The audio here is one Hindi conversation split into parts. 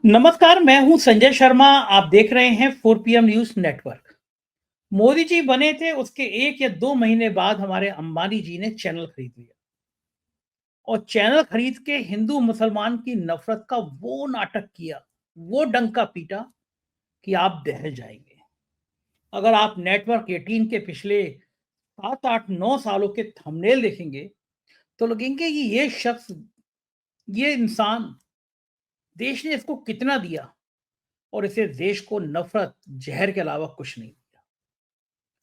नमस्कार, मैं हूं संजय शर्मा। आप देख रहे हैं 4 PM news network. Modi ji बने थे उसके 1 या 2 महीने बाद हमारे अंबानी जी ने चैनल खरीद लिया और चैनल खरीद के हिंदू मुसलमान की नफरत का वो नाटक किया, वो डंका पीटा कि आप दहल जाएंगे। अगर आप नेटवर्क 18 के पिछले 7, 8, 9 सालों के थंबनेल देखेंगे तो लगेंगे कि ये शख्स, ये इंसान, देश ने इसको कितना दिया और इसे देश को नफरत, जहर के अलावा कुछ नहीं दिया।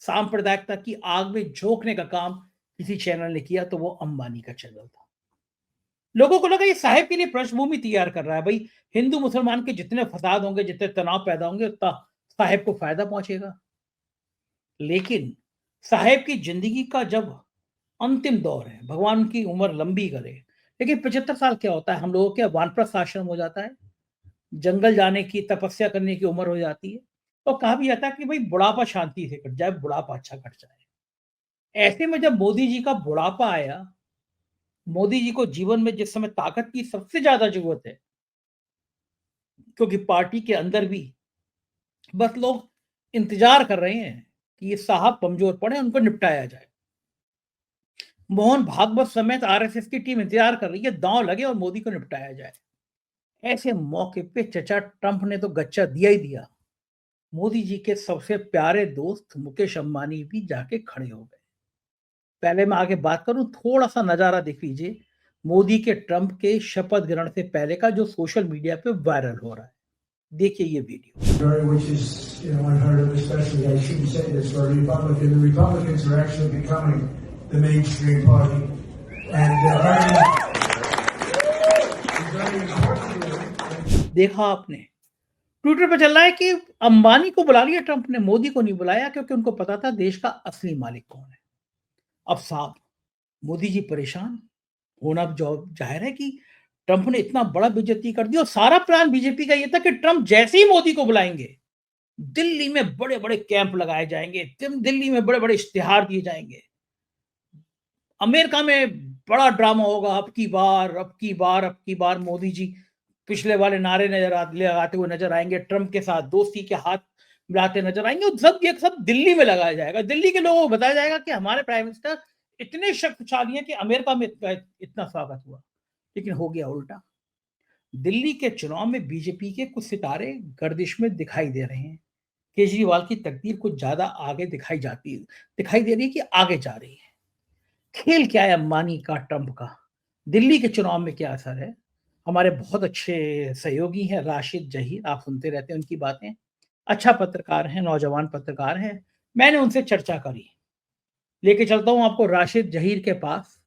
सांप्रदायिकता की आग में झोंकने का काम किसी चैनल ने किया तो वो अंबानी का चैनल था। लोगों को लगा ये साहेब के लिए पृष्ठभूमि तैयार कर रहा है भाई। हिंदू मुसलमान के जितने फसाद होंगे, जितने तनाव पैदा होंगे, उतना साहेब को फायदा पहुंचेगा। लेकिन साहेब की जिंदगी का जब अंतिम दौर है, भगवान की उम्र लंबी करे, लेकिन 75 साल क्या होता है, हम लोगों के वानप्रस्थ आश्रम हो जाता है, जंगल जाने की, तपस्या करने की उम्र हो जाती है। तो कहा भी जाता है कि भाई बुढ़ापा शांति से कट जाए, बुढ़ापा अच्छा कट जाए। ऐसे में जब मोदी जी का बुढ़ापा आया, मोदी जी को जीवन में जिस समय ताकत की सबसे ज्यादा जरूरत है, क्योंकि पार्टी के अंदर भी बस लोग इंतजार कर रहे हैं कि ये साहब कमजोर पड़े, उनको निपटाया जाए। मोहन भागवत समेत आरएसएस की टीम इंतजार कर रही है, दांव लगे और मोदी को निपटाया जाए। ऐसे मौके पे चचा ट्रंप ने तो गच्चा दिया ही दिया। मोदी जी के सबसे प्यारे दोस्त मुकेश अंबानी भी जाके खड़े हो गए। पहले मैं आगे बात करूं, थोड़ा सा नजारा देख लीजिए मोदी के ट्रंप के शपथ ग्रहण से पहले का, जो सोशल मीडिया पे वायरल हो रहा है। देखिए ये video. which is, unheard of, especially, I shouldn't say this, for a Republican. The Republicans are actually becoming the mainstream party. And very importantly, देखा आपने, ट्विटर पे चल रहा है कि अंबानी को बुला लिया ट्रंप ने, मोदी को नहीं बुलाया, क्योंकि उनको पता था देश का असली मालिक कौन है। अब साहब मोदी जी परेशान होना जो जाहिर है कि ट्रंप ने इतना बड़ा बेइज्जती कर दी, और सारा प्लान बीजेपी का ये था कि ट्रंप जैसे ही मोदी को बुलाएंगे, दिल्ली में बड़े बड़े कैंप लगाए जाएंगे, दिल्ली में बड़े बड़े इश्तिहार दिए जाएंगे, अमेरिका में बड़ा ड्रामा होगा। अब की बार, अब की बार, अब की बार मोदी जी पिछले वाले नारे लगाते हुए नजर आएंगे, ट्रंप के साथ दोस्ती के हाथ मिलाते नजर आएंगे, और सब ये सब दिल्ली में लगाया जाएगा। दिल्ली के लोगों को बताया जाएगा कि हमारे प्राइम मिनिस्टर इतने शक्तिशाली हैं कि अमेरिका में इतना स्वागत हुआ। लेकिन हो गया उल्टा। दिल्ली के चुनाव में बीजेपी के कुछ सितारे गर्दिश में दिखाई दे रहे हैं। केजरीवाल की तकदीर कुछ ज्यादा आगे दिखाई दे रही है कि आगे जा रही है। खेल क्या है अंबानी का, ट्रंप का, दिल्ली के चुनाव में क्या असर है? हमारे बहुत अच्छे सहयोगी हैं राशिद जहीर, आप सुनते रहते हैं उनकी बातें। अच्छा पत्रकार हैं, नौजवान पत्रकार हैं, मैंने उनसे चर्चा करी। लेके चलता हूं आपको राशिद जहीर के पास।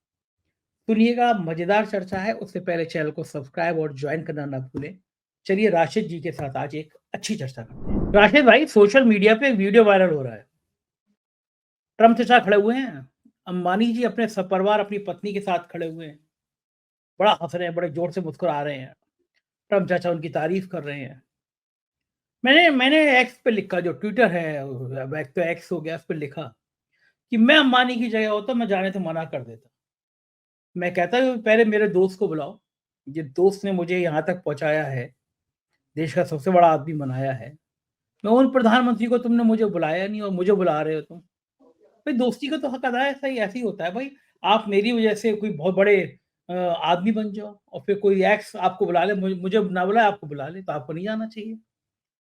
सुनिएगा, मजेदार चर्चा है। उससे पहले चैनल को सब्सक्राइब और ज्वाइन करना ना भूलें। चलिए राशिद जी के साथ आज एक अच्छी चर्चा करते हैं। राशिद भाई, सोशल मीडिया पे वीडियो वायरल हो रहा है, ट्रंप चचा खड़े हुए हैं, अंबानी जी अपने सपरिवार अपनी पत्नी के साथ खड़े हुए हैं, बड़ा हंस रहे हैं, बड़े जोर से मुस्कुरा रहे हैं, ट्रंप चाचा उनकी तारीफ कर रहे हैं। मैंने मैंने एक्स पे लिखा, जो ट्विटर है, अब एक तो एक्स हो गया, उस पर लिखा कि मैं अंबानी की जगह होता मैं जाने तो मना कर देता। मैं कहता पहले मेरे दोस्त को बुलाओ, ये दोस्त ने मुझे यहाँ तक पहुँचाया है, देश का सबसे बड़ा आदमी बनाया है। मैं उन प्रधानमंत्री को, तुमने मुझे बुलाया नहीं और मुझे बुला रहे हो तुम। भाई दोस्ती का तो हक अदा है, सही ऐसे ही होता है भाई। आप मेरी वजह से कोई बहुत बड़े आदमी बन जाओ और फिर कोई एक्स आपको बुला ले, मुझे ना बुलाए आपको बुला ले, तो आपको नहीं जाना चाहिए।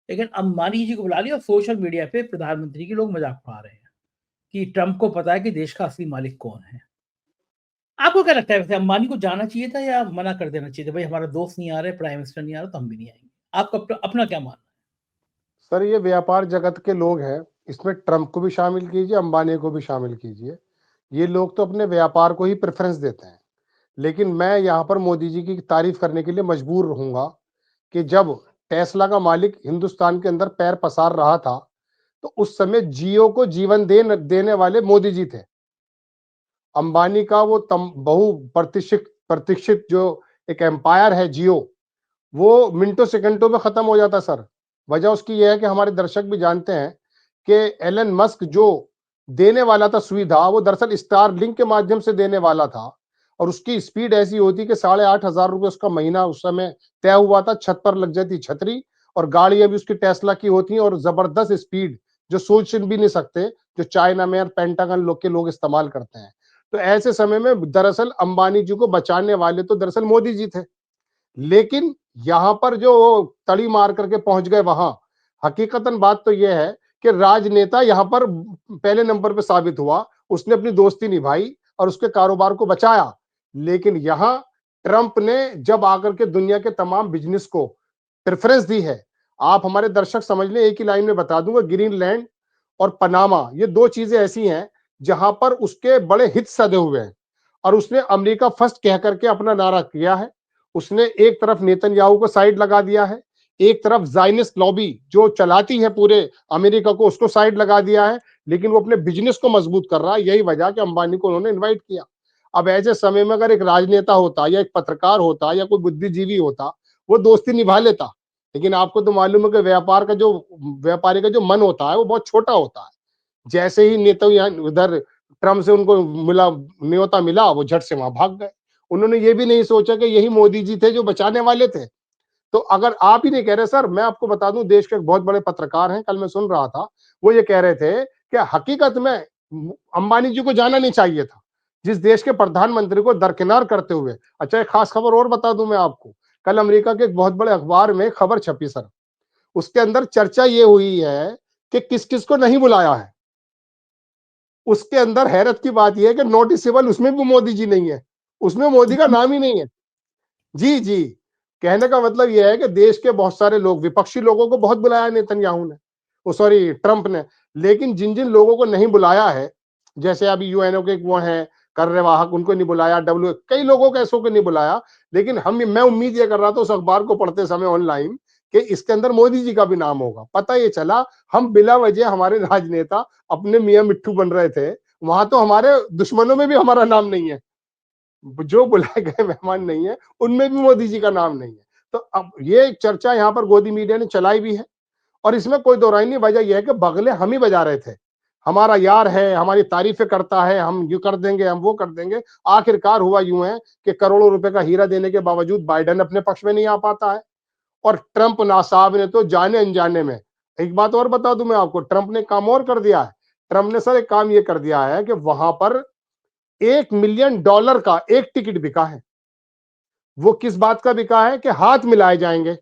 लेकिन अंबानी जी को बुला लिया और सोशल मीडिया पे प्रधानमंत्री की लोग मजाक उड़ा रहे हैं कि ट्रंप को पता है कि देश का असली मालिक कौन है। आपको क्या लगता है, वैसे अंबानी को जाना चाहिए था या मना कर देना चाहिए था, भाई हमारा दोस्त नहीं आ रहे, प्राइम मिनिस्टर नहीं आ रहा तो हम भी नहीं आएंगे? आपका अपना क्या मानना सर, ये व्यापार जगत के लोग हैं, इसमें ट्रंप को भी शामिल कीजिए, अंबानी को भी शामिल कीजिए। ये लोग तो अपने व्यापार को ही प्रेफरेंस देते हैं। लेकिन मैं यहाँ पर मोदी जी की तारीफ करने के लिए मजबूर रहूंगा कि जब टेस्ला का मालिक हिंदुस्तान के अंदर पैर पसार रहा था, तो उस समय जियो को जीवन देने वाले मोदी जी थे। अंबानी का वो बहु प्रतीक्षित जो एक एम्पायर है जियो, वो मिनटों सेकंडों में खत्म हो जाता सर। वजह उसकी यह है कि हमारे दर्शक भी जानते हैं कि एलन मस्क जो देने वाला था सुविधा, वो दरअसल स्टार लिंक के माध्यम से देने वाला था, और उसकी स्पीड ऐसी होती कि 8,500 उसका महीना उस समय तय हुआ था, छत पर लग जाती छतरी, और गाड़ियां भी उसकी टेस्ला की होती हैं और जबरदस्त स्पीड जो सोच भी नहीं सकते, जो चाइना में और पेंटागन लोग के लोग इस्तेमाल करते हैं। तो ऐसे समय में दरअसल अंबानी जी को बचाने वाले तो दरअसल मोदी जी थे, लेकिन यहां पर जो तड़ी मार करके पहुंच गए वहां, हकीकतन बात तो यह है कि राजनेता यहां पर पहले नंबर पे साबित हुआ। उसने अपनी दोस्ती निभाई और उसके कारोबार को बचाया। लेकिन यहां ट्रंप ने जब आकर के दुनिया के तमाम बिजनेस को प्रेफरेंस दी है, आप हमारे दर्शक समझ लें, एक ही लाइन में बता दूंगा, ग्रीनलैंड और पनामा, ये दो चीजें ऐसी हैं जहां पर उसके बड़े हित सधे हुए हैं, और उसने अमेरिका फर्स्ट कह करके अपना नारा किया है। उसने एक तरफ नेतन्याहू को साइड लगा दिया है, एक तरफ जायनिस्ट लॉबी जो चलाती है पूरे अमेरिका को, उसको साइड लगा दिया है, लेकिन वो अपने बिजनेस को मजबूत कर रहा है। यही वजह कि अंबानी को उन्होंने इन्वाइट किया। अब ऐसे समय में अगर एक राजनेता होता या एक पत्रकार होता या कोई बुद्धिजीवी होता, वो दोस्ती निभा लेता। लेकिन आपको तो मालूम है कि व्यापारी का जो मन होता है वो बहुत छोटा होता है। जैसे ही नेता यहाँ उधर ट्रम्प से उनको मिला, न्योता मिला, वो झट से वहां भाग गए। उन्होंने ये भी नहीं सोचा कि यही मोदी जी थे जो बचाने वाले थे। तो अगर आप ही नहीं कह रहे सर, मैं आपको बता दूं, देश के एक बहुत बड़े पत्रकार हैं, कल मैं सुन रहा था, वो ये कह रहे थे कि हकीकत में अंबानी जी को जाना नहीं चाहिए था, जिस देश के प्रधानमंत्री को दरकिनार करते हुए। अच्छा, एक खास खबर और बता दूं मैं आपको, कल अमेरिका के एक बहुत बड़े अखबार में खबर छपी सर, उसके अंदर चर्चा ये हुई है कि किस किस को नहीं बुलाया है। उसके अंदर हैरत की बात यह है कि नोटिसेबल उसमें भी मोदी जी नहीं है, उसमें मोदी का नाम ही नहीं है। जी, जी। कहने का मतलब यह है कि देश के बहुत सारे लोग, विपक्षी लोगों को बहुत बुलाया नेतन्याहू ने, ओ सॉरी ट्रंप ने, लेकिन जिन-जिन लोगों को नहीं बुलाया है, जैसे अभी यूएनओ के वो हैं कार्यवाहक, उनको नहीं बुलाया, कई लोगों को ऐसों को नहीं बुलाया, लेकिन मैं उम्मीद ये कर रहा था उस अखबार को पढ़ते समय ऑनलाइन कि इसके अंदर मोदी जी का भी नाम होगा। पता ये चला हम बिला वजह हमारे राजनेता अपने मियाँ मिट्ठू बन रहे थे, वहां तो हमारे दुश्मनों में भी हमारा नाम नहीं है। जो बुलाए गए मेहमान नहीं है, उनमें भी मोदी जी का नाम नहीं है। तो अब ये चर्चा यहाँ पर गोदी मीडिया ने चलाई भी है, और इसमें कोई दो राय नहीं। वजह यह है कि बगले हम ही बजा रहे थे, हमारा यार है, हमारी तारीफें करता है, हम यूं कर देंगे, हम वो कर देंगे। आखिरकार हुआ यूं है कि करोड़ों रुपए का हीरा देने के बावजूद बाइडेन अपने पक्ष में नहीं आ पाता है, और ट्रंप नासाब ने तो जाने अनजाने में, एक बात और बता दूं मैं आपको, ट्रंप ने काम और कर दिया है। ट्रंप ने सर एक काम ये कर दिया है कि वहां पर $1 मिलियन का एक टिकट बिका है। वो किस बात का बिका है कि हाथ मिलाए जाएंगे,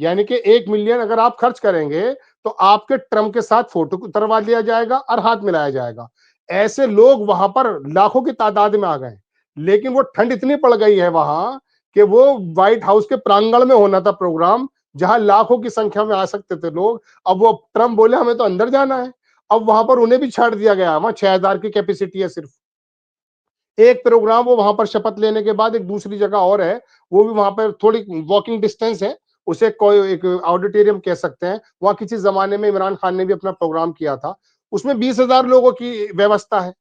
यानी कि 1 मिलियन अगर आप खर्च करेंगे तो आपके ट्रम्प के साथ फोटो उतरवा लिया जाएगा और हाथ मिलाया जाएगा। ऐसे लोग वहां पर लाखों की तादाद में आ गए, लेकिन वो ठंड इतनी पड़ गई है वहां कि वो व्हाइट हाउस के प्रांगण में होना था प्रोग्राम, जहां लाखों की संख्या में आ सकते थे लोग। अब वो ट्रम्प बोले हमें तो अंदर जाना है, अब वहां पर उन्हें भी छाड़ दिया गया। वहां 6,000 की कैपेसिटी है सिर्फ। एक प्रोग्राम वो वहां पर शपथ लेने के बाद एक दूसरी जगह और है, वो भी वहां पर थोड़ी वॉकिंग डिस्टेंस है, उसे कोई एक ऑडिटोरियम कह सकते हैं। वहां किसी जमाने में इमरान खान ने भी अपना प्रोग्राम किया था, उसमें 20,000 लोगों की व्यवस्था है।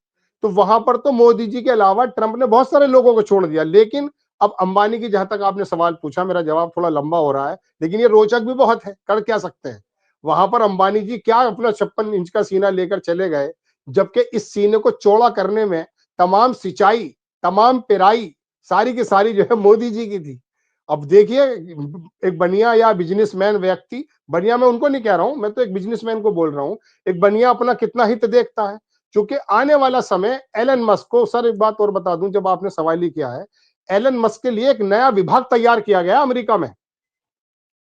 तो वहां पर तो मोदी जी के अलावा ट्रंप ने बहुत सारे लोगों को छोड़ दिया। लेकिन अब अंबानी की, जहां तक आपने सवाल पूछा, मेरा जवाब थोड़ा लंबा हो रहा है, लेकिन ये रोचक भी बहुत है। कर क्या सकते हैं, वहां पर अंबानी जी क्या अपना 56 इंच का सीना लेकर चले गए, जबकि इस सीने को चौड़ा करने में तमाम सिंचाई, तमाम पेराई, सारी की सारी जो है मोदी जी की थी। अब देखिए, एक बनिया या बिजनेसमैन व्यक्ति, बनिया मैं उनको नहीं कह रहा हूं, मैं तो एक बिजनेसमैन को बोल रहा हूं, एक बनिया अपना कितना हित देखता है। क्योंकि आने वाला समय एलन मस्क को, सर एक बात और बता दूं, जब आपने सवाल ही किया है, एलन मस्क के लिए एक नया विभाग तैयार किया गया अमेरिका में।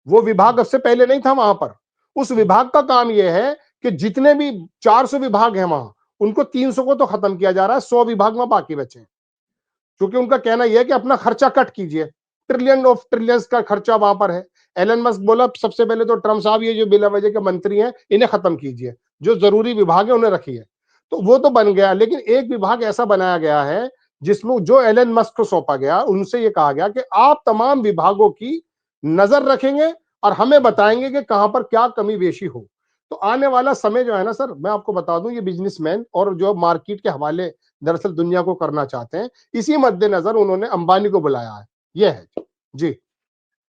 वो विभाग अब से पहले नहीं था वहां पर। उस विभाग का काम यह है कि जितने भी 400 विभाग हैं वहां, उनको 300 को तो खत्म किया जा रहा है, 100 विभाग में बाकी बचे। क्योंकि उनका कहना यह है कि अपना खर्चा कट कीजिए, ट्रिलियन ऑफ ट्रिलियंस का खर्चा वहां पर है। एलन मस्क बोला सबसे पहले तो ट्रम्प साहब ये जो बिला वजह के मंत्री हैं इन्हें खत्म कीजिए, जो जरूरी विभाग है उन्हें रखिए। तो वो तो बन गया, लेकिन एक विभाग ऐसा बनाया गया है जिसमें जो एलन मस्क को सौंपा गया, उनसे ये कहा गया कि आप तमाम विभागों की नजर रखेंगे और हमें बताएंगे कि कहां पर क्या कमी बेशी हो। तो आने वाला समय जो है ना सर, मैं आपको बता दूं, ये बिजनेसमैन और जो मार्केट के हवाले दरअसल दुनिया को करना चाहते हैं, इसी मद्देनजर उन्होंने अंबानी को बुलाया है। ये है जी।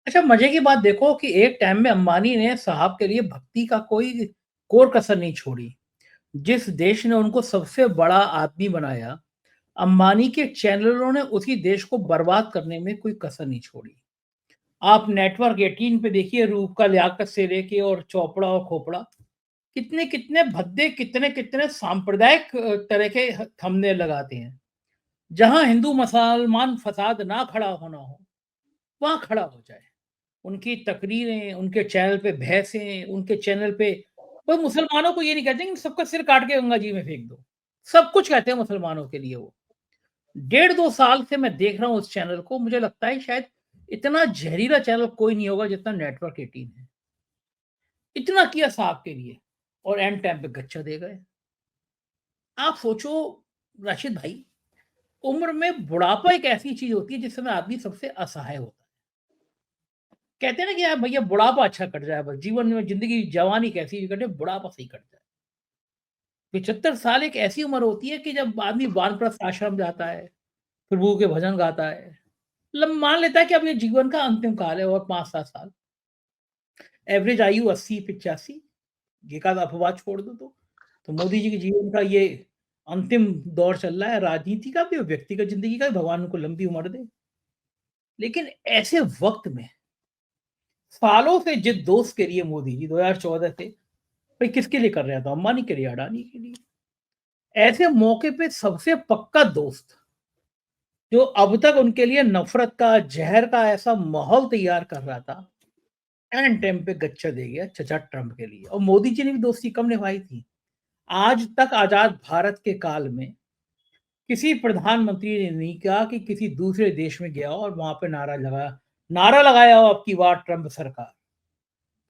अच्छा, मजे की बात देखो कि एक टाइम में अंबानी ने साहब के लिए भक्ति का कोई कोर कसर नहीं छोड़ी। जिस देश ने उनको सबसे बड़ा आदमी बनाया, अंबानी के चैनलों ने उसी देश को बर्बाद करने में कोई कसर नहीं छोड़ी। आप नेटवर्क 18 पे देखिए, रूप का लियाकत से लेके और चोपड़ा और खोपड़ा, कितने भद्दे, कितने सांप्रदायिक तरह के थंबनेल लगाते हैं। जहां हिंदू मुसलमान फसाद ना खड़ा होना हो, वहां खड़ा हो जाए। उनकी तकरीरें, उनके चैनल पे बहसें, उनके चैनल पे वो मुसलमानों को ये नहीं कहते कि सबका सिर काट के गंगा जी में फेंक दो। सब कुछ कहते हैं मुसलमानों के लिए वो। 1.5-2 साल से मैं देख रहा हूँ उस चैनल को, मुझे लगता है शायद इतना जहरीला चैनल कोई नहीं होगा जितना नेटवर्क 18 है। इतना किया साहब के लिए और एंड टाइम पे गच्चा दे गए। आप सोचो राशिद भाई, उम्र में बुढ़ापा एक ऐसी चीज होती है जिस समय आदमी सबसे असहाय होता है। कहते हैं ना कि यार भैया बुढ़ापा अच्छा कट जाए, बस जीवन में जिंदगी जवानी कैसी भी कटे, बुढ़ापा सही कट जाए। 75 साल एक ऐसी उम्र होती है कि जब आदमी वानप्रस्थ आश्रम जाता है, प्रभु के भजन गाता है, मान लेता है कि अब ये जीवन का अंतिम काल है और 5-7 साल। एवरेज आयु 80-85, ये का अपवाद छोड़ दो तो मोदी जी के जीवन का ये अंतिम दौर चल रहा है, राजनीति का भी और व्यक्तिगत जिंदगी का भी, भगवान उनको लंबी उम्र दे। लेकिन ऐसे वक्त में सालों से जिस दोस्त के लिए मोदी जी 2014 से भाई किसके लिए कर रहा था, अंबानी के लिए, अडानी के लिए, ऐसे मौके पे सबसे पक्का दोस्त जो अब तक उनके लिए नफरत का, जहर का ऐसा माहौल तैयार कर रहा था, एंड टाइम पे गच्चा दे गया चचा ट्रंप के लिए। और मोदी जी ने भी दोस्ती कम निभाई थी। आज तक आजाद भारत के काल में किसी प्रधानमंत्री ने नहीं कहा कि किसी दूसरे देश में गया और वहां पे नारा लगाया हो अब की बार ट्रंप सरकार।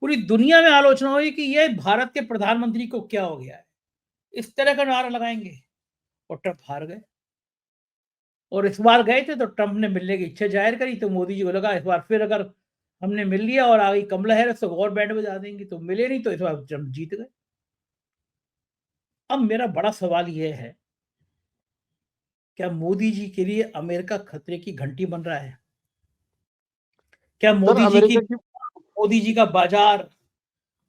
पूरी दुनिया में आलोचना हुई कि ये भारत के प्रधानमंत्री को क्या हो गया है, इस तरह का नारा लगाएंगे। और ट्रंप हार गए। और इस बार गए थे तो ट्रंप ने मिलने की इच्छा जाहिर करी, तो मोदी जी को लगा इस बार फिर अगर हमने मिल लिया और आगे कमला हैरिस तो और बैंड बजा देंगे, तो मिले नहीं, तो इस बार ट्रंप जीत गए। अब मेरा बड़ा सवाल यह है, क्या मोदी जी के लिए अमेरिका खतरे की घंटी बन रहा है? क्या सर अमेरिका की मोदी जी का बाजार,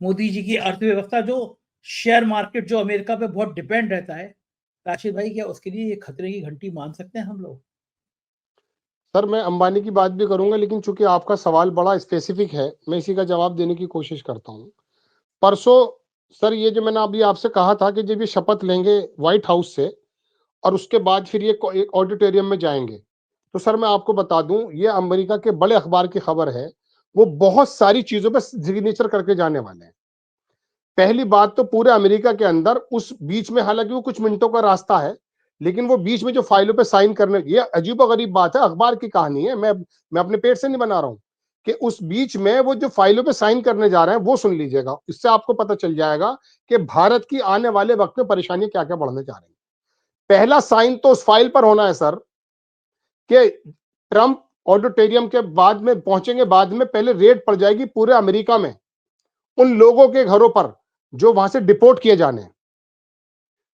मोदी जी की अर्थव्यवस्था, जो शेयर मार्केट जो अमेरिका पे बहुत डिपेंड रहता है, राशिद भाई, क्या उसके लिए ये खतरे की घंटी मान सकते हैं हम लोग? सर मैं अंबानी की बात भी करूंगा, लेकिन चूंकि आपका सवाल बड़ा स्पेसिफिक है, मैं इसी का जवाब देने की कोशिश करता हूं। परसों सर, ये जो मैंने अभी आपसे कहा था कि जब ये शपथ लेंगे व्हाइट हाउस से और उसके बाद फिर ये एक ऑडिटोरियम में जाएंगे, तो सर मैं आपको बता दूं, ये अमेरिका के बड़े अखबार की खबर है। वो बहुत सारी चीजों पर सिग्नेचर करके जाने वाले हैं। पहली बात तो पूरे अमेरिका के अंदर उस बीच में, हालांकि वो कुछ मिनटों का रास्ता है, लेकिन वो बीच में जो फाइलों पे साइन करने, ये अजीबोगरीब बात है, अखबार की कहानी है, मैं अपने पेट से नहीं बना रहा हूं, कि उस बीच में वो जो फाइलों पे साइन करने जा रहे हैं वो सुन लीजिएगा। इससे आपको पता चल जाएगा कि भारत की आने वाले वक्त में परेशानी क्या क्या बढ़ने जा रही है। पहला साइन तो उस फाइल पर होना है सर, कि ट्रंप ऑडिटोरियम के बाद में पहुंचेंगे, बाद में पहले रेड पड़ जाएगी पूरे अमेरिका में उन लोगों के घरों पर जो वहां से डिपोर्ट किए जाने हैं।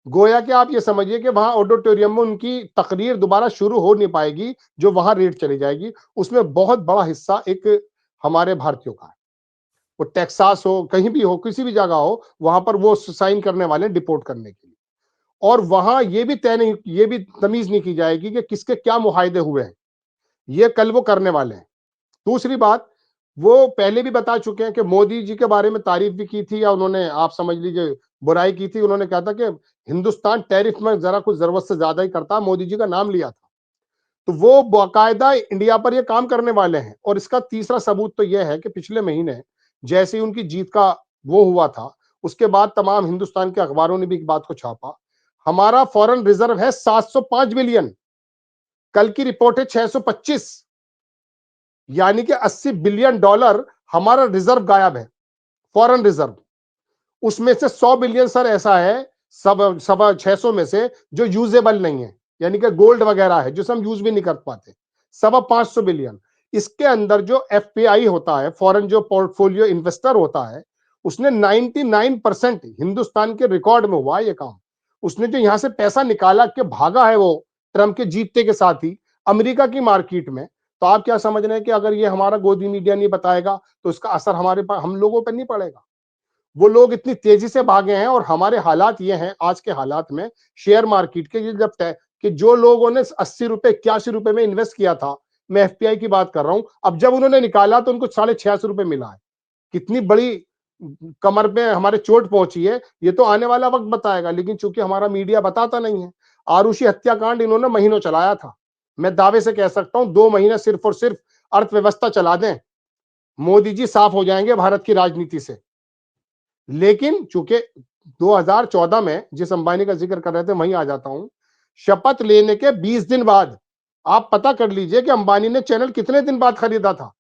गोया कि आप ये समझिए कि वहां ऑडिटोरियम में उनकी तकरीर दोबारा शुरू हो नहीं पाएगी, जो वहां रेड चली जाएगी। उसमें बहुत बड़ा हिस्सा एक हमारे भारतीयों का है। वो टेक्सास हो, कहीं भी हो, किसी भी जगह हो, वहां पर वो साइन करने वाले डिपोर्ट करने के लिए। और वहां ये भी तय नहीं, ये भी तमीज नहीं की जाएगी कि किसके क्या मुहायदे हुए हैं, ये कल वो करने वाले हैं। दूसरी बात, वो पहले भी बता चुके हैं कि मोदी जी के बारे में तारीफ भी की थी, या उन्होंने, आप समझ लीजिए, बुराई की थी। उन्होंने कहा था कि हिंदुस्तान टैरिफ में जरा कुछ जरूरत से ज्यादा ही करता, मोदी जी का नाम लिया था। तो वो बाकायदा इंडिया पर ये काम करने वाले हैं। और इसका तीसरा सबूत तो यह है कि पिछले महीने जैसे ही उनकी जीत का वो हुआ था, उसके बाद तमाम हिंदुस्तान के अखबारों ने भी एक बात को छापा, हमारा फॉरेन रिजर्व है 705 बिलियन, कल की रिपोर्ट है 625, यानी कि 80 बिलियन डॉलर हमारा रिजर्व गायब है, फॉरेन रिजर्व। उसमें से 100 बिलियन सर ऐसा है, सब सवा 600 में से, जो यूजेबल नहीं है, यानी कि गोल्ड वगैरह है, जो हम यूज भी नहीं कर पाते, 550 बिलियन। इसके अंदर जो एफपीआई होता है, फॉरेन जो पोर्टफोलियो इन्वेस्टर होता है, उसने 99% हिंदुस्तान के रिकॉर्ड में हुआ ये काम। उसने जो यहां से पैसा निकाला के भागा है, वो ट्रंप के जीतने के साथ ही अमेरिका की मार्केट में। तो आप क्या समझ रहे हैं कि अगर ये हमारा गोदी मीडिया नहीं बताएगा तो इसका असर हमारे पास, हम लोगों पर नहीं पड़ेगा? वो लोग इतनी तेजी से भागे हैं। और हमारे हालात ये हैं आज के हालात में, शेयर मार्केट के, जब कि जो लोगों ने 80 रुपए 81 रुपए में इन्वेस्ट किया था, मैं एफपीआई की बात कर रहा हूं, अब जब उन्होंने निकाला तो उनको 86.5 रुपए मिला है। कितनी बड़ी कमर पे हमारे चोट पहुंची है, ये तो आने वाला वक्त बताएगा, लेकिन चूंकि हमारा मीडिया बताता नहीं है। आरुषि हत्याकांड इन्होंने महीनों चलाया था। मैं दावे से कह सकता हूं 2 महीने सिर्फ और सिर्फ अर्थव्यवस्था चला दें, मोदी जी साफ हो जाएंगे भारत की राजनीति से। लेकिन चूंकि 2014 में जिस अंबानी का जिक्र कर रहे थे वहीं आ जाता हूं, शपथ लेने के 20 दिन बाद आप पता कर लीजिए कि अंबानी ने चैनल कितने दिन बाद खरीदा था।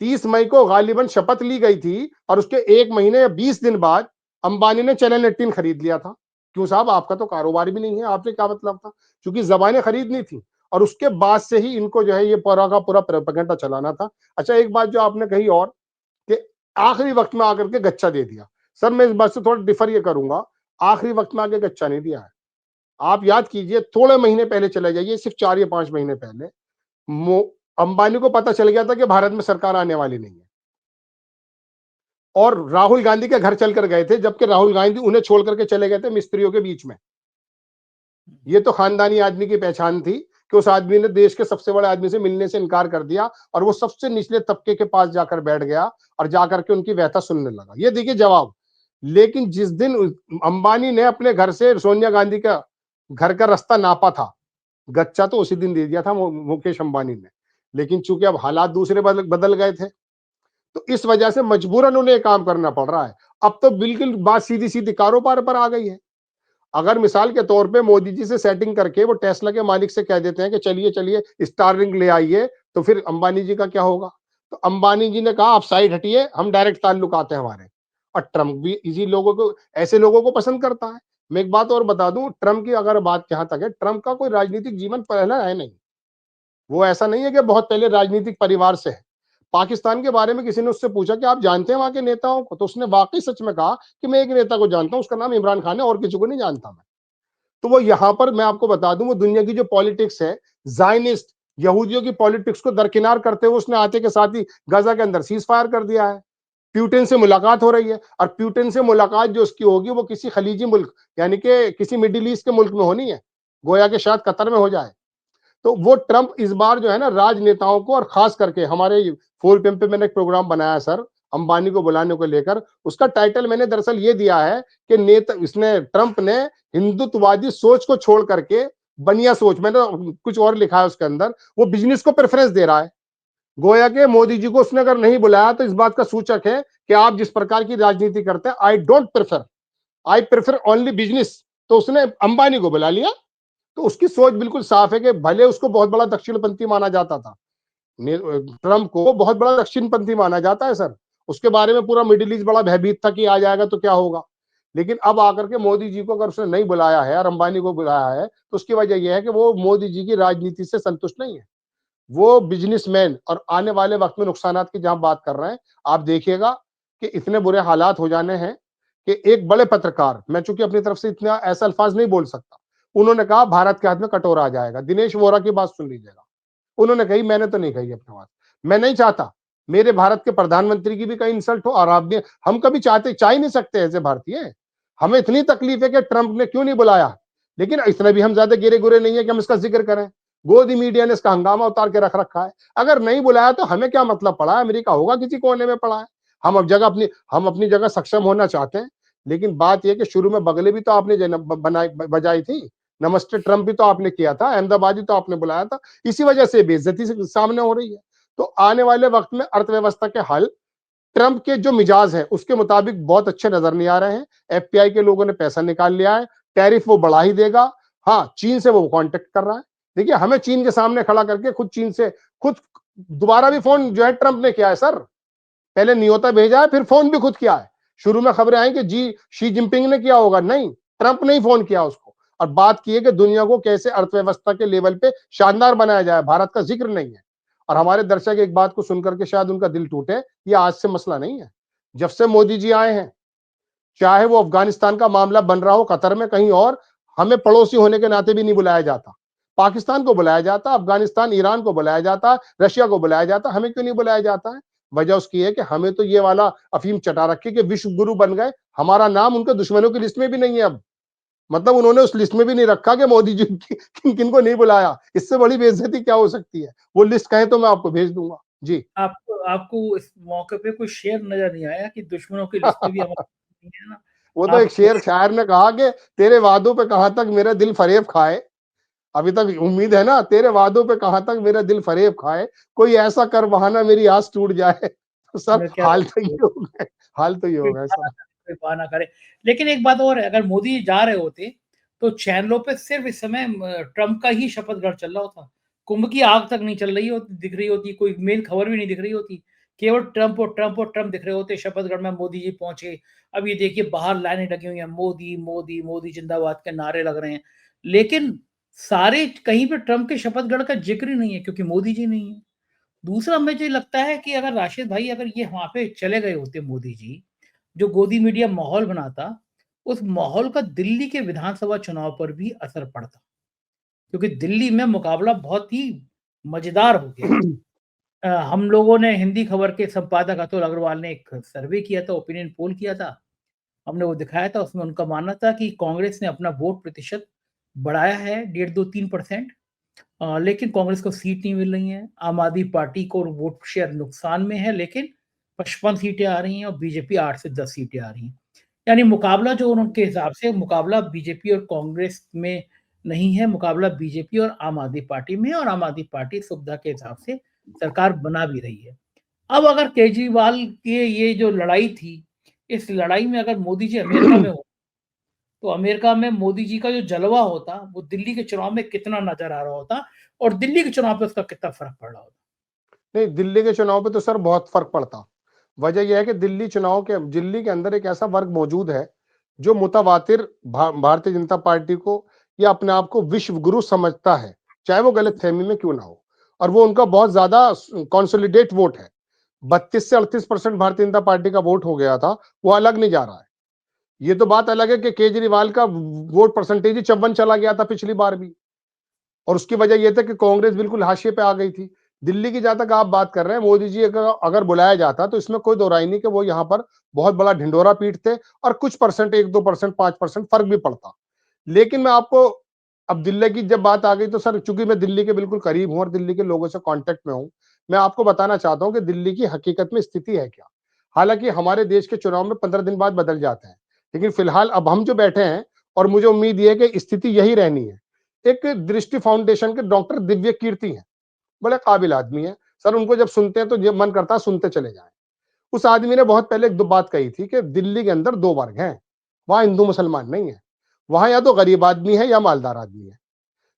30 मई को गालिबन शपथ ली गई थी और उसके 1 महीने या 20 दिन बाद अंबानी ने चैनल 18 खरीद लिया था। क्यों साहब, आपका तो कारोबार भी नहीं है, आपने क्या मतलब था? क्योंकि जबानें खरीदनी थी और उसके बाद से ही इनको जो है ये पूरा का पूरा प्रोपेगेंडा चलाना था। अच्छा, एक बात जो आपने कही और कि आखिरी वक्त में आकर के गच्चा दे दिया। सर, मैं इस बात से थोड़ा डिफर ये करूंगा, आखिरी वक्त में आके गच्चा नहीं दिया है। आप याद कीजिए, थोड़े महीने पहले चले जाइए, सिर्फ 4 या 5 महीने पहले अंबानी को पता चल गया था कि भारत में सरकार आने वाली नहीं है और राहुल गांधी के घर चलकर गए थे, जबकि राहुल गांधी उन्हें छोड़ करके चले गए थे मिस्त्रियों के बीच में। ये तो खानदानी आदमी की पहचान थी कि उस आदमी ने देश के सबसे बड़े आदमी से मिलने से इनकार कर दिया और वो सबसे निचले तबके के पास जाकर बैठ गया और जाकर के उनकी व्यथा सुनने लगा। ये देखिए जवाब। लेकिन जिस दिन अंबानी ने अपने घर से सोनिया गांधी का घर का रास्ता नापा था, गच्चा तो उसी दिन दे दिया था मुकेश अंबानी ने। लेकिन चूंकि अब हालात दूसरे बदल गए थे, तो इस वजह से मजबूरन उन्हें ये काम करना पड़ रहा है। अब तो बिल्कुल बात सीधी सीधी कारोबार पर आ गई है। अगर मिसाल के तौर पे मोदी जी से सेटिंग करके वो टेस्ला के मालिक से कह देते हैं कि चलिए चलिए स्टारलिंक ले आइए, तो फिर अंबानी जी का क्या होगा? तो अंबानी जी ने कहा आप साइड हटिए, हम डायरेक्ट ताल्लुक आते हैं हमारे। और ट्रंप भी इसी लोगों को, ऐसे लोगों को पसंद करता है। मैं एक बात और बता दूं, ट्रंप की अगर बात जहां तक है, ट्रंप का कोई राजनीतिक जीवन पहला है नहीं। वो ऐसा नहीं है कि बहुत पहले राजनीतिक परिवार से है। पाकिस्तान के बारे में किसी ने उससे पूछा कि आप जानते हैं वहां के नेताओं को, तो उसने वाकई सच में कहा कि मैं एक नेता को जानता हूं, उसका नाम इमरान खान है और किसी को नहीं जानता मैं। तो वो यहां पर मैं आपको बता दूं, वो दुनिया की जो पॉलिटिक्स है, जायनिस्ट यहूदियों की पॉलिटिक्स को दरकिनार करते हुए उसने आते के साथ ही गाजा के अंदर सीज फायर कर दिया है। प्यूटिन से मुलाकात हो रही है और प्यूटिन से मुलाकात जो उसकी होगी वो किसी खलीजी मुल्क यानी कि किसी मिडिल ईस्ट के मुल्क में होनी है, गोया के शायद कतर में हो जाए। तो वो ट्रंप इस बार जो है ना, राजनेताओं को और खास करके हमारे 4 PM पे मैंने एक प्रोग्राम बनाया सर, अंबानी को बुलाने को लेकर। उसका टाइटल मैंने दरअसल ये दिया है कि नेता इसने ट्रंप ने हिंदुत्ववादी सोच को छोड़ करके बनिया सोच, मैंने कुछ और लिखा है उसके अंदर, वो बिजनेस को प्रेफरेंस दे रहा है। गोया के मोदी जी को उसने अगर नहीं बुलाया तो इस बात का सूचक है कि आप जिस प्रकार की राजनीति करते हैं, आई प्रेफर ओनली बिजनेस। तो उसने अंबानी को बुला लिया। तो उसकी सोच बिल्कुल साफ है कि भले उसको बहुत बड़ा दक्षिणपंथी माना जाता था, ट्रंप को बहुत बड़ा दक्षिणपंथी माना जाता है सर। उसके बारे में पूरा मिडिल ईस्ट बड़ा भयभीत था कि आ जाएगा तो क्या होगा। लेकिन अब आकर के मोदी जी को अगर उसने नहीं बुलाया है और अंबानी को बुलाया है, तो उसकी वजह यह है कि वो मोदी जी की राजनीति से संतुष्ट नहीं है। वो बिजनेसमैन, और आने वाले वक्त में नुकसान की जहां बात कर रहे हैं, आप देखिएगा कि इतने बुरे हालात हो जाने हैं कि एक बड़े पत्रकार, मैं चूंकि अपनी तरफ से इतना ऐसा अल्फाज नहीं बोल सकता, उन्होंने कहा भारत के हाथ में कटोरा आ जाएगा। दिनेश वोरा की बात सुन लीजिएगा, उन्होंने कही, मैंने तो नहीं कही अपनी बात। मैं नहीं चाहता मेरे भारत के प्रधानमंत्री की भी कहीं इंसल्ट हो, और आप भी, हम कभी चाह ही नहीं सकते ऐसे भारतीय। हमें इतनी तकलीफ है कि ट्रंप ने क्यों नहीं बुलाया, लेकिन इतने भी हम ज्यादा गिरे गुरे नहीं है कि हम इसका जिक्र करें। गोदी मीडिया ने इसका हंगामा उतार के रख रखा है। अगर नहीं बुलाया तो हमें क्या मतलब पड़ा है, अमेरिका होगा किसी कोने में पड़ा है। हम अपनी जगह सक्षम होना चाहते हैं। लेकिन बात यह कि शुरू में बगले भी तो आपने बनाई बजाई थी, नमस्ते ट्रंप भी तो आपने किया था, अहमदाबाद भी तो आपने बुलाया था। इसी वजह से बेइज्जती सामने हो रही है। तो आने वाले वक्त में अर्थव्यवस्था के हल ट्रंप के जो मिजाज है उसके मुताबिक बहुत अच्छे नजर नहीं आ रहे हैं। एफपीआई के लोगों ने पैसा निकाल लिया है, टैरिफ वो बढ़ा ही देगा। हाँ, चीन से वो कांटेक्ट कर रहा है। देखिए, हमें चीन के सामने खड़ा करके खुद चीन से खुद दोबारा भी फोन जो है ट्रंप ने किया है सर। पहले न्योता भेजा है, फिर फोन भी खुद किया है। शुरू में खबरें आई कि जी शी जिनपिंग ने किया होगा, नहीं, ट्रंप ने ही फोन किया उसको और बात की है कि दुनिया को कैसे अर्थव्यवस्था के लेवल पे शानदार बनाया जाए, भारत का जिक्र नहीं है। और हमारे दर्शक एक बात को सुनकर के शायद उनका दिल टूटे, ये आज से मसला नहीं है। जब से मोदी जी आए हैं, चाहे वो अफगानिस्तान का मामला बन रहा हो कतर में, कहीं और, हमें पड़ोसी होने के नाते भी नहीं बुलाया जाता। पाकिस्तान को बुलाया जाता, अफगानिस्तान ईरान को बुलाया जाता, रशिया को बुलाया जाता, हमें क्यों नहीं बुलाया जाता है? वजह उसकी है कि हमें तो ये वाला अफीम चटा रखी कि विश्व गुरु बन गए, हमारा नाम उनके दुश्मनों की लिस्ट में भी नहीं है अब। मतलब उन्होंने उस लिस्ट में भी नहीं रखा कि मोदी जी किन किन को नहीं बुलाया। इससे बड़ी बेइज्जती क्या हो सकती है? वो लिस्ट कहें तो मैं आपको भेज दूंगा। जी। आपको आपको इस मौके पे कोई शेर नज़र नहीं आया कि दुश्मनों की लिस्ट में भी हमारा नहीं है ना? वो तो एक आप शेर शायर ने कहा कि तेरे वादों पे कहां तक मेरा दिल फरेब खाए। अभी तक उम्मीद है ना, तेरे वादों पे कहां तक मेरा दिल फरेब खाए, कोई ऐसा कर बहाना मेरी आस टूट जाए। तो सर मैं क्या हाल तो ये हो गए, हाल तो ये हो कोई गए बहाना सर। करे, कोई बहाना करे। लेकिन एक बात और है, अगर मोदी जा रहे होते, तो चैनलों पे सिर्फ़ इस समय ट्रम्प का ही शपथ ग्रहण चल रहा होता। कुंभ की आग तक नहीं चल रही होती, दिख रही होती, कोई मेन खबर भी नहीं दिख रही होती। केवल ट्रम्प और ट्रम्प और ट्रम्प दिख रहे होते, शपथ ग्रहण में मोदी जी पहुँचे। अब ये देखिए बाहर लाइनें लगी हुई हैं, मोदी, मोदी, मोदी जिंदाबाद के नारे लग रहे हैं। लेकिन सारे कहीं पे ट्रम्प के शपथ ग्रहण का ज़िक्र ही नहीं है क्योंकि मोदी जी नहीं है। दूसरा मुझे लगता है कि अगर राशिद भाई अगर ये वहाँ पे चले गए होते मोदी जी, जो गोदी मीडिया माहौल बनाता, उस माहौल का दिल्ली के विधानसभा चुनाव पर भी असर पड़ता। क्योंकि दिल्ली में मुकाबला बहुत ही मज़ेदार हो गया। हम लोगों ने हिंदी खबर के संपादक अतुल अग्रवाल ने एक सर्वे किया था, ओपिनियन पोल किया था। हमने वो दिखाया था, उसमें उनका मानना था कि कांग्रेस ने अपना वोट प्रतिशत बढ़ाया है, डेढ़ 2-3%। लेकिन कांग्रेस को सीट नहीं मिल रही है। आम आदमी पार्टी को वोट शेयर नुकसान में है, लेकिन 55 सीटें आ रही हैं और बीजेपी 8 से 10 सीटें आ रही हैं। यानी मुकाबला जो उनके हिसाब से मुकाबला बीजेपी और कांग्रेस में नहीं है, मुकाबला बीजेपी और आम आदमी पार्टी में है और आम आदमी पार्टी सुविधा के हिसाब से सरकार बना भी रही है। अब अगर केजरीवाल की ये जो लड़ाई थी, इस लड़ाई में अगर मोदी जी अमेरिका में हो, तो अमेरिका में मोदी जी का जो जलवा होता, वो दिल्ली के चुनाव में कितना नज़र आ रहा होता और दिल्ली के चुनाव पे उसका कितना फ़र्क पड़ रहा होता। नहीं, दिल्ली के चुनाव पे तो सर बहुत फर्क पड़ता। वजह यह है कि दिल्ली के अंदर एक ऐसा वर्ग मौजूद है जो मुतवातिर भारतीय जनता पार्टी को या अपने आप को विश्व गुरु समझता है, चाहे वो गलत फहमी में क्यों ना हो। और वो उनका बहुत ज्यादा कॉन्सोलिडेट वोट है। 32 से 38% भारतीय जनता पार्टी का वोट हो गया था, वो अलग नहीं जा रहा है। ये तो बात अलग है कि केजरीवाल का वोट परसेंटेज ही 54 चला गया था पिछली बार भी। और उसकी वजह यह था कि कांग्रेस बिल्कुल हाशिए पे आ गई थी। दिल्ली की जहां तक आप बात कर रहे हैं, मोदी जी का अगर बुलाया जाता तो इसमें कोई दो राय नहीं कि वो यहाँ पर बहुत बड़ा ढिंडोरा पीटते और कुछ परसेंट, 1-2%, 5% फर्क भी पड़ता। लेकिन मैं आपको, अब दिल्ली की जब बात आ गई तो सर, चूंकि मैं दिल्ली के बिल्कुल करीब हूं और दिल्ली के लोगों से कांटेक्ट में हूं, मैं आपको बताना चाहता हूं कि दिल्ली की हकीकत में स्थिति है क्या। हालांकि हमारे देश के चुनाव में 15 दिन बाद बदल जाते हैं, लेकिन फिलहाल अब हम जो बैठे हैं, और मुझे उम्मीद यह है कि स्थिति यही रहनी है। एक दृष्टि फाउंडेशन के डॉक्टर दिव्य कीर्ति हैं, बड़े काबिल आदमी हैं। सर उनको जब सुनते हैं तो ये मन करता है सुनते चले जाएं। उस आदमी ने बहुत पहले एक दो बात कही थी कि दिल्ली के अंदर दो वर्ग हैं, वहां हिंदू मुसलमान नहीं है। वहां या तो गरीब आदमी है या मालदार आदमी है।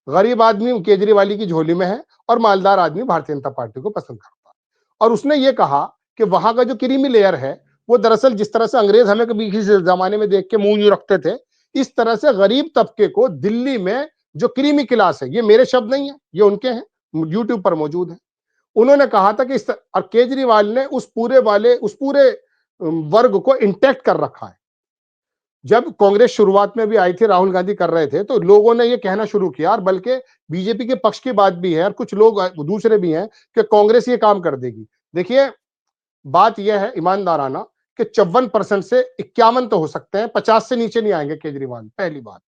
गरीब आदमी केजरीवाल की झोली में है और मालदार आदमी भारतीय जनता पार्टी को पसंद करता है। और उसने ये कहा कि वहां का जो क्रीमी लेयर है, वो दरअसल जिस तरह से अंग्रेज हमें कभी किसी जमाने में देख के मुंह यूं रखते थे, इस तरह से गरीब तबके को दिल्ली में जो क्रीमी क्लास है, ये मेरे शब्द नहीं है, ये उनके हैं, यूट्यूब पर मौजूद है। उन्होंने कहा था कि और केजरीवाल ने उस पूरे वर्ग को इंटैक्ट कर रखा है। जब कांग्रेस शुरुआत में भी आई थी, राहुल गांधी कर रहे थे, तो लोगों ने ये कहना शुरू किया, और बल्कि बीजेपी के पक्ष की बात भी है और कुछ लोग दूसरे भी हैं कि कांग्रेस ये काम कर देगी। देखिए, बात यह है ईमानदाराना कि 54% से 51 तो हो सकते हैं, 50 से नीचे नहीं आएंगे केजरीवाल। पहली बात,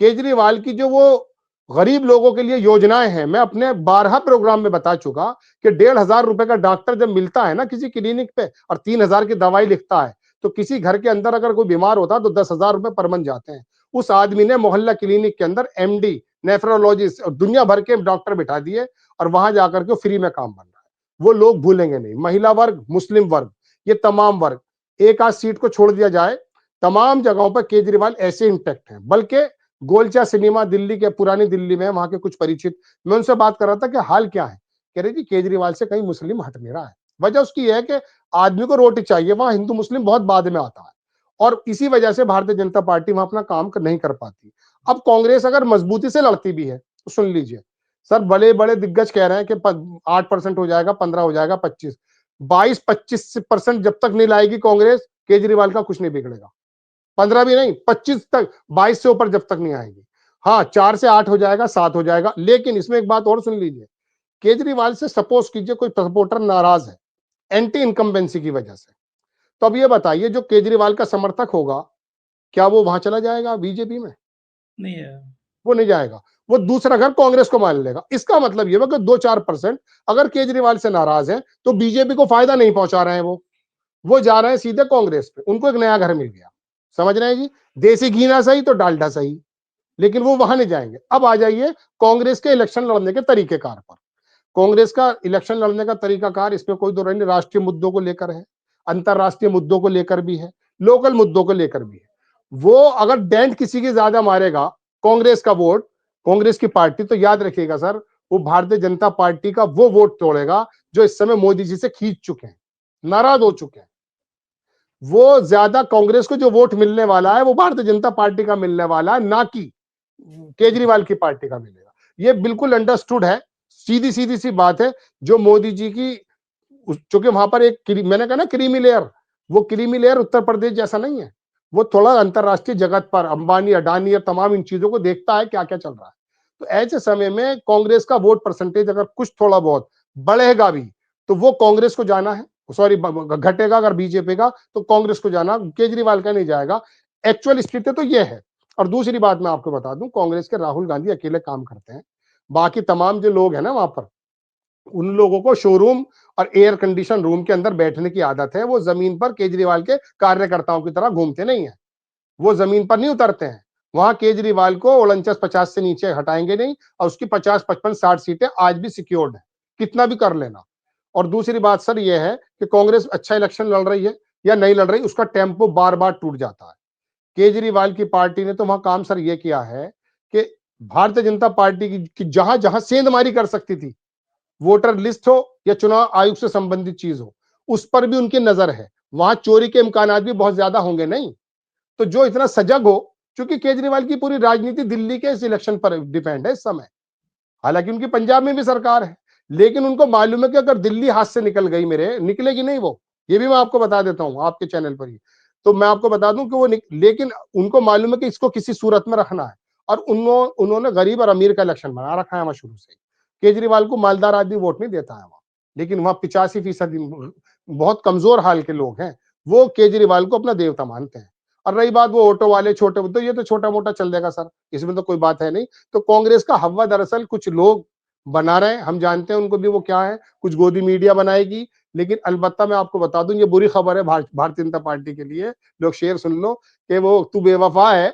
केजरीवाल की जो वो गरीब लोगों के लिए योजनाएं हैं, मैं अपने 12 प्रोग्राम में बता चुका कि 1,500 रुपए का डॉक्टर जब मिलता है ना किसी क्लिनिक पे और 3,000 की दवाई लिखता है, तो किसी घर के अंदर अगर कोई बीमार होता है तो 10,000 रुपए पर मंथ जाते हैं। उस आदमी ने मोहल्ला क्लिनिक के अंदर एमडी, नेफ्रोलॉजिस्ट और दुनिया भर के डॉक्टर बिठा दिए और वहां जाकर के फ्री में काम बन रहा है। वो लोग भूलेंगे नहीं। महिला वर्ग, मुस्लिम वर्ग, ये तमाम वर्ग, एक आध सीट को छोड़ दिया जाए, तमाम जगहों पर केजरीवाल ऐसे इंटैक्ट हैं। बल्कि गोलचा सिनेमा दिल्ली के पुरानी दिल्ली में, वहां के कुछ परिचित, मैं उनसे बात कर रहा था कि हाल क्या है। कह रहे जी केजरीवाल से कहीं मुस्लिम हट नहीं रहा है। वजह उसकी यह है कि आदमी को रोटी चाहिए, वहां हिंदू मुस्लिम बहुत बाद में आता है। और इसी वजह से भारतीय जनता पार्टी वहां अपना काम नहीं कर पाती। अब कांग्रेस अगर मजबूती से लड़ती भी है तो सुन लीजिए सर, बड़े बड़े दिग्गज कह रहे हैं कि 8% हो जाएगा, 15 हो जाएगा, 25, 22-25% जब तक नहीं लाएगी कांग्रेस, केजरीवाल का कुछ नहीं बिगड़ेगा। 15 भी नहीं, 25 तक, 22 से ऊपर जब तक नहीं आएगी। हाँ, 4 से 8 हो जाएगा, 7 हो जाएगा। लेकिन इसमें एक बात और सुन लीजिए, केजरीवाल से सपोज कीजिए कोई सपोर्टर नाराज है एंटी इनकम्बेंसी की वजह से, तो अब ये बताइए जो केजरीवाल का समर्थक होगा, क्या वो वहां चला जाएगा बीजेपी में? नहीं है। वो नहीं जाएगा, वो दूसरा घर कांग्रेस को मान लेगा। इसका मतलब ये हुआ कि 2-4% अगर केजरीवाल से नाराज है तो बीजेपी को फायदा नहीं पहुंचा रहे हैं, वो जा रहे हैं सीधे कांग्रेस पे, उनको एक नया घर मिल गया। समझ रहे हैं जी, देसी घी ना सही तो डालडा सही, लेकिन वो वहां नहीं जाएंगे। अब आ जाइए कांग्रेस के इलेक्शन लड़ने के तरीकेकार पर। कांग्रेस का इलेक्शन लड़ने का तरीकाकार, इसमें कोई दो राय नहीं, राष्ट्रीय मुद्दों को लेकर है, अंतरराष्ट्रीय मुद्दों को लेकर भी है, लोकल मुद्दों को लेकर भी है। वो अगर डेंट किसी की ज्यादा मारेगा कांग्रेस का वोट, कांग्रेस की पार्टी, तो याद रखिएगा सर, वो भारतीय जनता पार्टी का वो वोट तोड़ेगा जो इस समय मोदी जी से खींच चुके हैं, नाराज हो चुके हैं। वो ज्यादा कांग्रेस को जो वोट मिलने वाला है वो भारतीय जनता पार्टी का मिलने वाला है, ना कि केजरीवाल की पार्टी का मिलेगा। ये बिल्कुल अंडरस्टूड है, सीधी सीधी सी बात है। जो मोदी जी की, चूंकि वहां पर एक मैंने कहा ना क्रीमी लेयर, वो क्रीमी लेयर उत्तर प्रदेश जैसा नहीं है। वो थोड़ा अंतरराष्ट्रीय जगत पर अंबानी अडानी और तमाम इन चीजों को देखता है क्या क्या चल रहा है। तो ऐसे समय में कांग्रेस का वोट परसेंटेज अगर कुछ थोड़ा बहुत बढ़ेगा भी तो वो कांग्रेस को जाना है, सॉरी घटेगा अगर बीजेपी का तो कांग्रेस को जाना, केजरीवाल का नहीं जाएगा। एक्चुअल स्थिति तो ये है। और दूसरी बात मैं आपको बता दूं, कांग्रेस के राहुल गांधी अकेले काम करते हैं, बाकी तमाम जो लोग हैं ना वहां पर, उन लोगों को शोरूम और एयर कंडीशन रूम के अंदर बैठने की आदत है। वो जमीन पर केजरीवाल के कार्यकर्ताओं की तरह घूमते नहीं है, वो जमीन पर नहीं उतरते हैं। वहां केजरीवाल को 49-50 से नीचे हटाएंगे नहीं, और उसकी 50-55-60 सीटें आज भी सिक्योर्ड है, कितना भी कर लेना। और दूसरी बात सर ये है कि कांग्रेस अच्छा इलेक्शन लड़ रही है या नहीं लड़ रही, उसका टेम्पो बार बार टूट जाता है। केजरीवाल की पार्टी ने तो वहां काम सर ये किया है कि भारतीय जनता पार्टी की जहां जहां सेंधमारी कर सकती थी, वोटर लिस्ट हो या चुनाव आयोग से संबंधित चीज हो, उस पर भी उनकी नजर है। वहां चोरी के इम्कान भी बहुत ज्यादा होंगे नहीं, तो जो इतना सजग हो, क्योंकि केजरीवाल की पूरी राजनीति दिल्ली के इस इलेक्शन पर डिपेंड है इस समय। हालांकि उनकी पंजाब में भी सरकार है, लेकिन उनको मालूम है कि अगर दिल्ली हाथ से निकल गई, मेरे निकलेगी नहीं वो, ये भी मैं आपको बता देता हूं आपके चैनल पर ही। तो मैं आपको बता दूं कि वो लेकिन उनको मालूम है कि इसको किसी सूरत में रखना है, और उन्होंने गरीब और अमीर का इलेक्शन बना रखा है वहां शुरू से। केजरीवाल को मालदार आदमी वोट नहीं देता है वहां, लेकिन वहां 85% बहुत कमजोर हाल के लोग हैं, वो केजरीवाल को अपना देवता मानते हैं। और रही बात वो ऑटो वाले छोटे, तो ये तो छोटा मोटा चल देगा सर, इसमें तो कोई बात है नहीं। तो कांग्रेस का हवा दरअसल कुछ लोग बना रहे हैं, हम जानते हैं उनको भी, वो क्या है, कुछ गोदी मीडिया बनाएगी। लेकिन अलबत्ता मैं आपको बता दूं, ये बुरी खबर है भारतीय जनता पार्टी के लिए। लोग शेर सुन लो कि वो तू बेवफा है,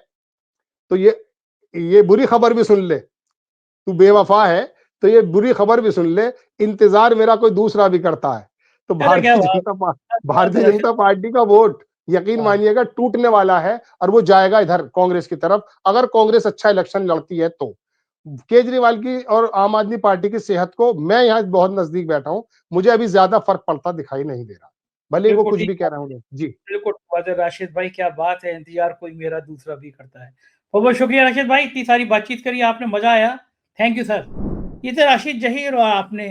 तो ये बुरी खबर भी सुन ले, तू बेवफा है तो ये बुरी खबर भी सुन ले, इंतजार मेरा कोई दूसरा भी करता है। तो अरे क्या बात, क्या बात भारतीय है राशिद जनता पार्टी का वोट यकीन भाई। मानिएगा टूटने वाला है, और वो जाएगा इधर कांग्रेस की तरफ, अगर कांग्रेस अच्छा इलेक्शन लड़ती है तो। केजरीवाल की और आम आदमी पार्टी की सेहत को मैं यहाँ बहुत नजदीक बैठा हूं, मुझे अभी ज्यादा फर्क पड़ता दिखाई नहीं दे रहा, भले ही वो बिल्कुल कुछ ठीक भी कह बात रहे है, होंगे जी। बिल्कुल बात है राशिद भाई, क्या बात है, इंतजार कोई मेरा दूसरा भी करता है। बहुत बहुत शुक्रिया राशिद भाई, इतनी सारी बातचीत करी आपने, मजा आया। Thank you sir. ये थे राशिद जहीर, और आपने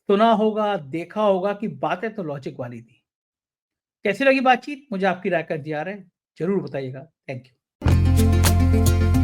सुना होगा, देखा होगा कि बातें तो लॉजिक वाली थी। कैसी लगी बातचीत, मुझे आपकी राय का इंतजार है, जरूर बताइएगा। Thank you.